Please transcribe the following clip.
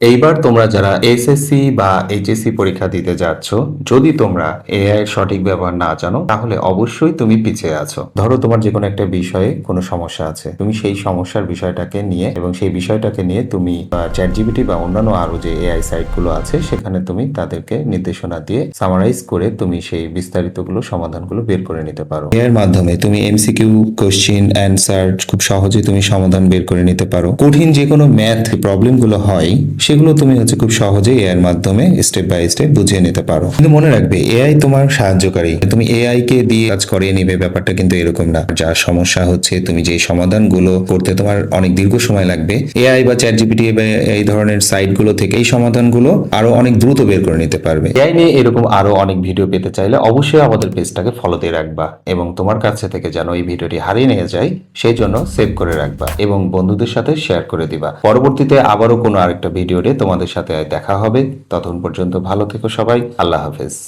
এইবার তোমরা যারা এসএসসি বা এইচএসসি পরীক্ষা দিতে যাচ্ছ, যদি তোমরা এআই এর সঠিক ব্যবহার না জানো তাহলে অবশ্যই তুমি পিছিয়ে আছো। ধরো তোমার যে কোনো একটা বিষয়ে কোনো সমস্যা আছে, তুমি সেই সমস্যার বিষয়টাকে নিয়ে এবং সেই বিষয়টাকে নিয়ে তুমি চ্যাট জিপিটি বা অন্যান্য আরো যে এআই সাইট গুলো আছে সেখানে তুমি তাদেরকে নির্দেশনা দিয়ে সামারাইজ করে তুমি সেই বিস্তারিতগুলো সমাধানগুলো বের করে নিতে পারো। এর মাধ্যমে তুমি এমসিকিউ কোশ্চেন অ্যান্সার খুব সহজে তুমি সমাধান বের করে নিতে পারো। কঠিন যে কোনো ম্যাথ প্রবলেম গুলো হয় সেগুলো তুমি খুব সহজে এআই এর মাধ্যমে স্টেপ বাই স্টেপ বুঝিয়ে নিতে পারো। কিন্তু মনে রাখবে এআই তোমার সাহায্যকারী, তুমি এআই কে দিয়ে কাজ করিয়ে নিবে ব্যাপারটা কিন্তু এরকম না। যার সমস্যা হচ্ছে তুমি যে সমাধানগুলো করতে তোমার অনেক দীর্ঘ সময় লাগবে, এআই বা চ্যাট জিপিটি বা এই ধরনের সাইট গুলো থেকে এই সমাধানগুলো আরো অনেক দ্রুত বের করে নিতে পারবে। এআই নিয়ে এরকম আরো অনেক ভিডিও পেতে চাইলে অবশ্যই আমাদের পেজটাকে ফলো দিয়ে রাখবা এবং তোমার কাছে থেকে যেন এই ভিডিওটি হারিয়ে নিয়ে যায় সেই জন্য সেভ করে রাখবা এবং বন্ধুদের সাথে শেয়ার করে দিবা। পরবর্তীতে আবারও কোনো আরেকটা ভিডিওতে তোমাদের সাথে দেখা হবে। ততক্ষণ পর্যন্ত ভালো থেকো সবাই। আল্লাহ হাফেজ।